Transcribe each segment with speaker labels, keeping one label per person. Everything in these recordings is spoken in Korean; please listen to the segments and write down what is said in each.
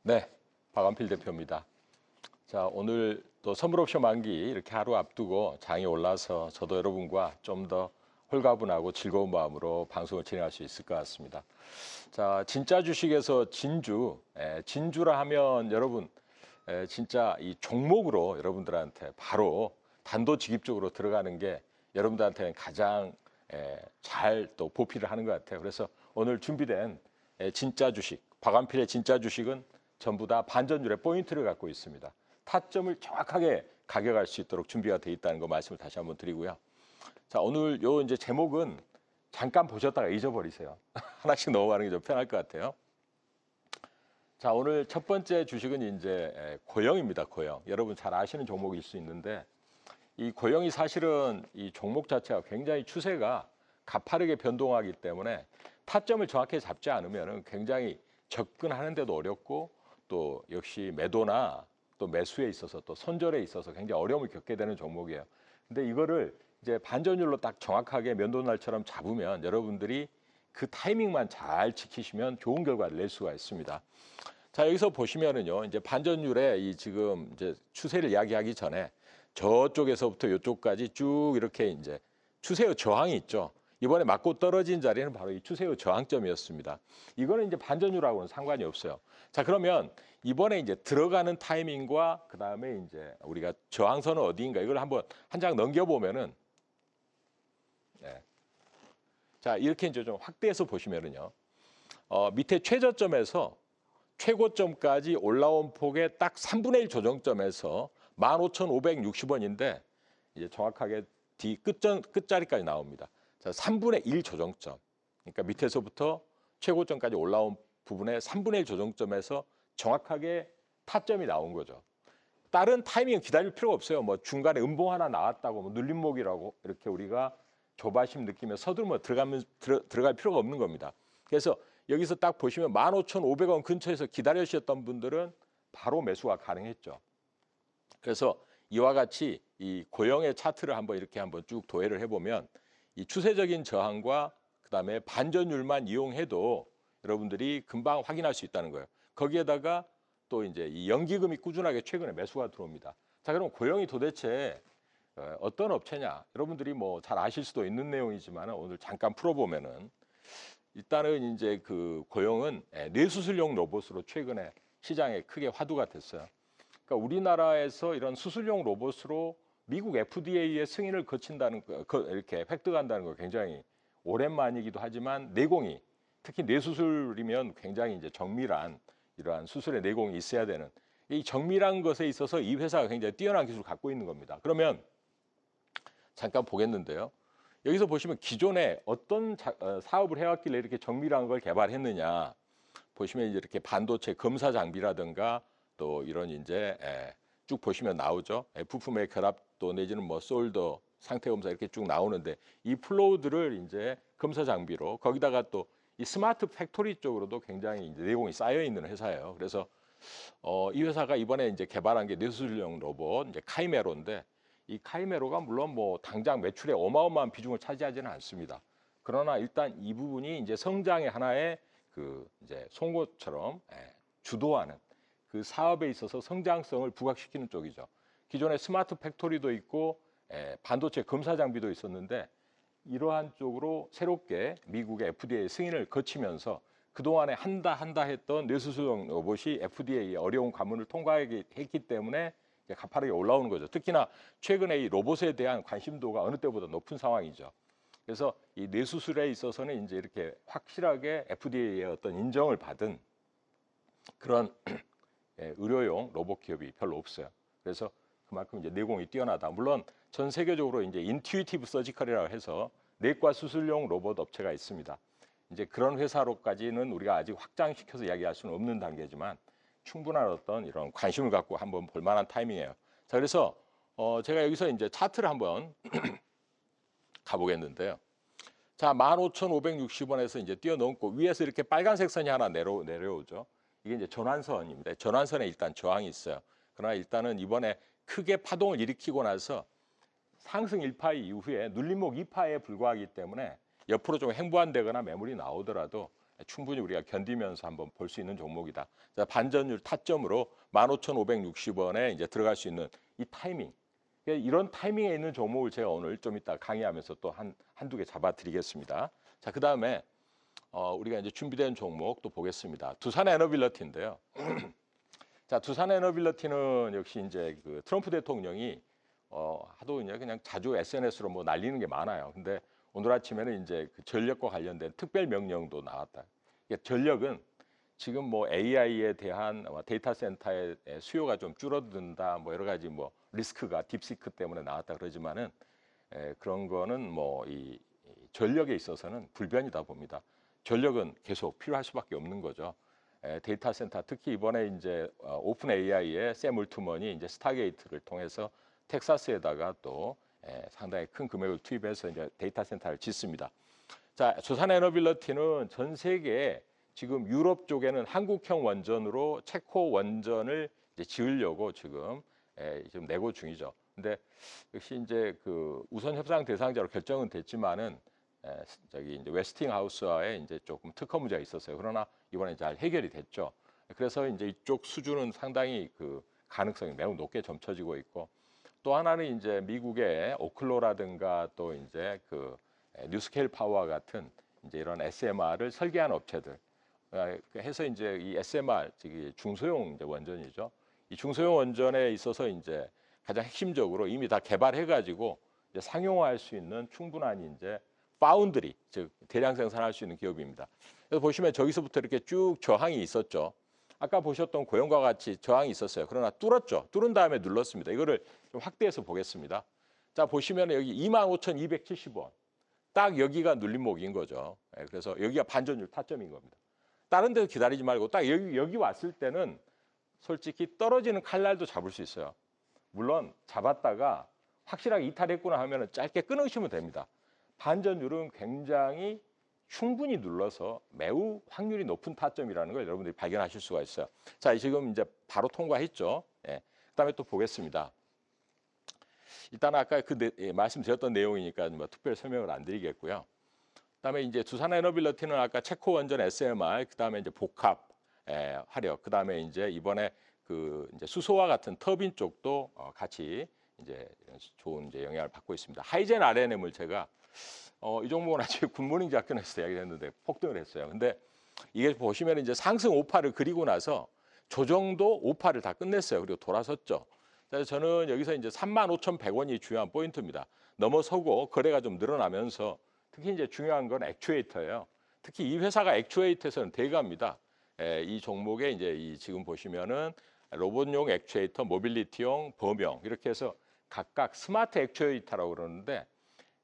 Speaker 1: 네, 박완필 대표입니다. 자, 오늘 또 선물옵션 만기 이렇게 하루 앞두고 장이 올라서 저도 여러분과 좀 더 홀가분하고 즐거운 마음으로 방송을 진행할 수 있을 것 같습니다. 자, 진짜 주식에서 진주라 하면 여러분 진짜 이 종목으로 여러분들한테 바로 단도직입적으로 들어가는 게 여러분들한테는 가장 잘 또 보필을 하는 것 같아요. 그래서 오늘 준비된 진짜 주식, 박완필의 진짜 주식은 전부 다 반전율의 포인트를 갖고 있습니다. 타점을 정확하게 가격할 수 있도록 준비가 되어 있다는 거 말씀을 다시 한번 드리고요. 자, 오늘 요 이제 제목은 잠깐 보셨다가 잊어버리세요. 하나씩 넘어가는 게 좀 편할 것 같아요. 자, 오늘 첫 번째 주식은 이제 고영입니다. 고영. 여러분 잘 아시는 종목일 수 있는데 이 고영이 사실은 이 종목 자체가 굉장히 추세가 가파르게 변동하기 때문에 타점을 정확히 잡지 않으면 굉장히 접근하는데도 어렵고 또 역시 매도나 또 매수에 있어서 또 손절에 있어서 굉장히 어려움을 겪게 되는 종목이에요. 근데 이거를 이제 반전율로 딱 정확하게 면도날처럼 잡으면 여러분들이 그 타이밍만 잘 지키시면 좋은 결과를 낼 수가 있습니다. 자, 여기서 보시면은요, 이제 반전율의 이 지금 이제 추세를 이야기하기 전에 저쪽에서부터 이쪽까지 쭉 이렇게 이제 추세의 저항이 있죠. 이번에 맞고 떨어진 자리는 바로 이 추세의 저항점이었습니다. 이거는 이제 반전율하고는 상관이 없어요. 자, 그러면 이번에 이제 들어가는 타이밍과 그 다음에 이제 우리가 저항선은 어디인가 이걸 한번 한 장 넘겨보면은, 네. 자, 이렇게 이제 좀 확대해서 보시면은요, 밑에 최저점에서 최고점까지 올라온 폭의 딱 3분의 1 조정점에서 15,560원인데 이제 정확하게 뒤 끝자리까지 나옵니다. 자, 3분의 1 조정점. 그러니까 밑에서부터 최고점까지 올라온 부분의 3분의 1 조정점에서 정확하게 타점이 나온 거죠. 다른 타이밍은 기다릴 필요가 없어요. 뭐 중간에 음봉 하나 나왔다고 뭐 눌림목이라고 이렇게 우리가 조바심 느끼며 서두르며 들어갈 필요가 없는 겁니다. 그래서 여기서 딱 보시면 15,500원 근처에서 기다리셨던 분들은 바로 매수가 가능했죠. 그래서 이와 같이 이 고영의 차트를 이렇게 한번 쭉 도해를 해보면 이 추세적인 저항과 그다음에 반전율만 이용해도 여러분들이 금방 확인할 수 있다는 거예요. 거기에다가 또 이제 이 연기금이 꾸준하게 최근에 매수가 들어옵니다. 자, 그럼 고영이 도대체 어떤 업체냐? 여러분들이 뭐 잘 아실 수도 있는 내용이지만 오늘 잠깐 풀어보면은 일단은 이제 그 고영은 뇌수술용 로봇으로 최근에 시장에 크게 화두가 됐어요. 그러니까 우리나라에서 이런 수술용 로봇으로 미국 FDA의 승인을 거친다는 거, 이렇게 획득한다는 거 굉장히 오랜만이기도 하지만 내공이 특히 뇌수술이면 굉장히 이제 정밀한 이러한 수술의 내공이 있어야 되는 이 정밀한 것에 있어서 이 회사가 굉장히 뛰어난 기술을 갖고 있는 겁니다. 그러면 잠깐 보겠는데요. 여기서 보시면 기존에 어떤 사업을 해왔길래 이렇게 정밀한 걸 개발했느냐 보시면 이렇게 반도체 검사 장비라든가 또 이런 이제 쭉 보시면 나오죠. 부품의 결합도 내지는 뭐 솔더 상태 검사 이렇게 쭉 나오는데 이 플로우들을 이제 검사 장비로 거기다가 또 이 스마트 팩토리 쪽으로도 굉장히 이제 내공이 쌓여 있는 회사예요. 그래서 이 회사가 이번에 이제 개발한 게 뇌수술용 로봇 이제 카이메로인데 이 카이메로가 물론 뭐 당장 매출에 어마어마한 비중을 차지하지는 않습니다. 그러나 일단 이 부분이 이제 성장의 하나의 그 이제 송곳처럼 주도하는 그 사업에 있어서 성장성을 부각시키는 쪽이죠. 기존에 스마트 팩토리도 있고 반도체 검사 장비도 있었는데 이러한 쪽으로 새롭게 미국의 FDA 승인을 거치면서 그동안에 한다 했던 뇌수술용 로봇이 FDA의 어려운 관문을 통과했기 때문에 가파르게 올라오는 거죠. 특히나 최근에 이 로봇에 대한 관심도가 어느 때보다 높은 상황이죠. 그래서 이 뇌수술에 있어서는 이제 이렇게 확실하게 FDA의 어떤 인정을 받은 그런 의료용 로봇 기업이 별로 없어요. 그래서 그만큼 이제 내공이 뛰어나다. 물론 전 세계적으로 이제 인투이티브 서지컬이라고 해서 내과 수술용 로봇 업체가 있습니다. 이제 그런 회사로까지는 우리가 아직 확장시켜서 이야기할 수는 없는 단계지만 충분한 어떤 이런 관심을 갖고 한번 볼 만한 타이밍이에요. 자, 그래서 제가 여기서 이제 차트를 한번 가보겠는데요. 자, 15,560원에서 이제 뛰어넘고 위에서 이렇게 빨간색 선이 하나 내려오죠. 이게 이제 전환선입니다. 전환선에 일단 저항이 있어요. 그러나 일단은 이번에 크게 파동을 일으키고 나서 상승 1파 이후에 눌림목 2파에 불과하기 때문에 옆으로 좀 횡보한다거나 매물이 나오더라도 충분히 우리가 견디면서 한번 볼 수 있는 종목이다. 자, 반전율 타점으로 15,560원에 이제 들어갈 수 있는 이 타이밍. 이런 타이밍에 있는 종목을 제가 오늘 좀 이따 강의하면서 또 한두 개 잡아드리겠습니다. 자, 그 다음에 우리가 이제 준비된 종목 또 보겠습니다. 두산 에너빌리티인데요. 자, 두산 에너빌리티는 역시 이제 그 트럼프 대통령이 하도 그냥 자주 SNS로 뭐 날리는 게 많아요. 근데 오늘 아침에는 이제 그 전력과 관련된 특별 명령도 나왔다. 전력은 지금 뭐 AI에 대한 데이터 센터의 수요가 좀 줄어든다, 뭐 여러 가지 뭐 리스크가 딥시크 때문에 나왔다 그러지만은 그런 거는 뭐 이 전력에 있어서는 불변이다 봅니다. 전력은 계속 필요할 수밖에 없는 거죠. 데이터 센터 특히 이번에 이제 오픈 AI의 샘 울트먼이 이제 스타게이트를 통해서 텍사스에다가 또 상당히 큰 금액을 투입해서 이제 데이터 센터를 짓습니다. 자, 두산 에너빌리티는 전 세계에 지금 유럽 쪽에는 한국형 원전으로 체코 원전을 이제 지으려고 지금 내고 중이죠. 근데 역시 이제 그 우선 협상 대상자로 결정은 됐지만은 저기 이제 웨스팅하우스와의 이제 조금 특허 문제가 있었어요. 그러나 이번에 잘 해결이 됐죠. 그래서 이제 이쪽 수준은 상당히 그 가능성이 매우 높게 점쳐지고 있고, 또 하나는 이제 미국의 오클로라든가 또 이제 그 뉴스케일 파워와 같은 이제 이런 SMR을 설계한 업체들 해서 이제 이 SMR 즉 중소형 이제 원전이죠. 이 중소형 원전에 있어서 이제 가장 핵심적으로 이미 다 개발해 가지고 이제 상용화할 수 있는 충분한 이제 파운드리 즉 대량 생산할 수 있는 기업입니다. 그래서 보시면 저기서부터 이렇게 쭉 저항이 있었죠. 아까 보셨던 고용과 같이 저항이 있었어요. 그러나 뚫었죠. 뚫은 다음에 눌렀습니다. 이거를 좀 확대해서 보겠습니다. 자, 보시면 여기 25,270원. 딱 여기가 눌림목인 거죠. 그래서 여기가 반전율 타점인 겁니다. 다른 데서 기다리지 말고 딱 여기 왔을 때는 솔직히 떨어지는 칼날도 잡을 수 있어요. 물론 잡았다가 확실하게 이탈했구나 하면 짧게 끊으시면 됩니다. 반전율은 굉장히 충분히 눌러서 매우 확률이 높은 타점이라는 걸 여러분들이 발견하실 수가 있어요. 자, 지금 이제 바로 통과했죠. 그다음에 또 보겠습니다. 일단 아까 말씀드렸던 내용이니까 뭐 특별 설명을 안 드리겠고요. 그다음에 이제 두산 에너빌리티는 아까 체코 원전 SMR, 그다음에 이제 복합 화력, 그다음에 이제 이번에 그 이제 수소와 같은 터빈 쪽도 같이 이제 좋은 이제 영향을 받고 있습니다. 하이젠 RNM을 제가 이 종목은 아직 굿모닝 작전에서 이야기했는데 폭등을 했어요. 근데 이게 보시면 이제 상승 5파를 그리고 나서 조정도 5파를 다 끝냈어요. 그리고 돌아섰죠. 그래서 저는 여기서 이제 35,100원이 중요한 포인트입니다. 넘어서고 거래가 좀 늘어나면서 특히 이제 중요한 건 액추에이터예요. 특히 이 회사가 액추에이터에서는 대가입니다. 이 종목에 이제 지금 보시면은 로봇용 액추에이터, 모빌리티용, 범용 이렇게 해서 각각 스마트 액추에이터라고 그러는데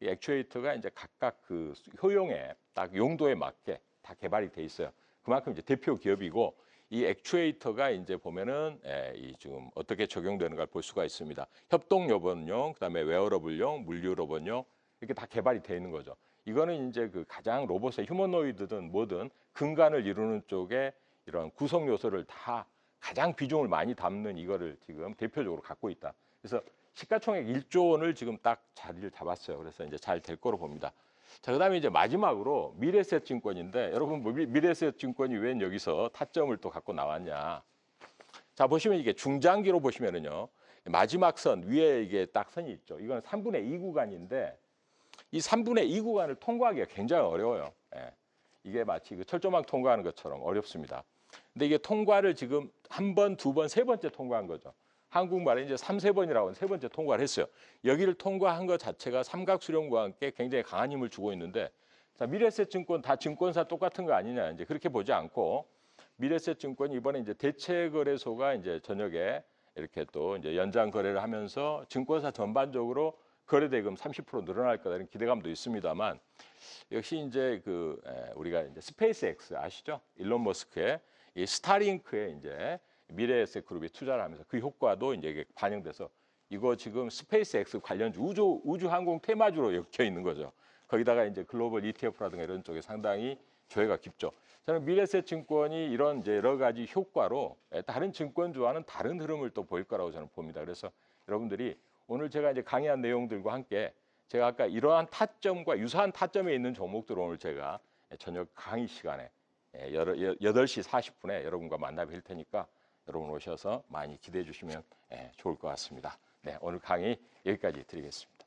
Speaker 1: 이 액추에이터가 이제 각각 그 효용에 딱 용도에 맞게 다 개발이 돼 있어요. 그만큼 이제 대표 기업이고 이 액추에이터가 이제 보면은 이 지금 어떻게 적용되는가 볼 수가 있습니다. 협동 로봇용, 그다음에 웨어러블용, 물류 로봇용 이렇게 다 개발이 돼 있는 거죠. 이거는 이제 그 가장 로봇의 휴머노이드든 뭐든 근간을 이루는 쪽에 이런 구성 요소를 다 가장 비중을 많이 담는 이거를 지금 대표적으로 갖고 있다. 그래서 시가총액 1조 원을 지금 딱 자리를 잡았어요. 그래서 이제 잘 될 거로 봅니다. 자, 그다음에 이제 마지막으로 미래에셋 증권인데 여러분 뭐 미래에셋 증권이 왜 여기서 타점을 또 갖고 나왔냐? 자, 보시면 이게 중장기로 보시면은요. 마지막 선 위에 이게 딱 선이 있죠. 이건 3분의 2 구간인데 이 3분의 2 구간을 통과하기가 굉장히 어려워요. 이게 마치 그 철조망 통과하는 것처럼 어렵습니다. 근데 이게 통과를 지금 한 번, 두 번, 세 번째 통과한 거죠. 한국말에 이제 3~4번이라고 세 번째 통과를 했어요. 여기를 통과한 것 자체가 삼각수렴과 함께 굉장히 강한 힘을 주고 있는데, 자, 미래에셋 증권 다 증권사 똑같은 거 아니냐, 이제 그렇게 보지 않고 미래에셋 증권이 이번에 이제 대체거래소가 이제 저녁에 이렇게 또 이제 연장 거래를 하면서 증권사 전반적으로 거래 대금 30% 늘어날 거다 이런 기대감도 있습니다만, 역시 이제 그 우리가 이제 스페이스X 아시죠? 일론 머스크의 이 스타링크에 이제 미래에셋 그룹이 투자를 하면서 그 효과도 이제 이게 반영돼서 이거 지금 스페이스X 관련주 우주항공 테마주로 엮여 있는 거죠. 거기다가 이제 글로벌 ETF라든가 이런 쪽에 상당히 조예가 깊죠. 저는 미래에셋 증권이 이런 이제 여러 가지 효과로 다른 증권주와는 다른 흐름을 또 보일 거라고 저는 봅니다. 그래서 여러분들이 오늘 제가 이제 강의한 내용들과 함께 제가 아까 이러한 타점과 유사한 타점에 있는 종목들을 오늘 제가 저녁 강의 시간에 8시 40분에 여러분과 만나뵐 테니까 여러분 오셔서 많이 기대해 주시면 좋을 것 같습니다. 네, 오늘 강의 여기까지 드리겠습니다.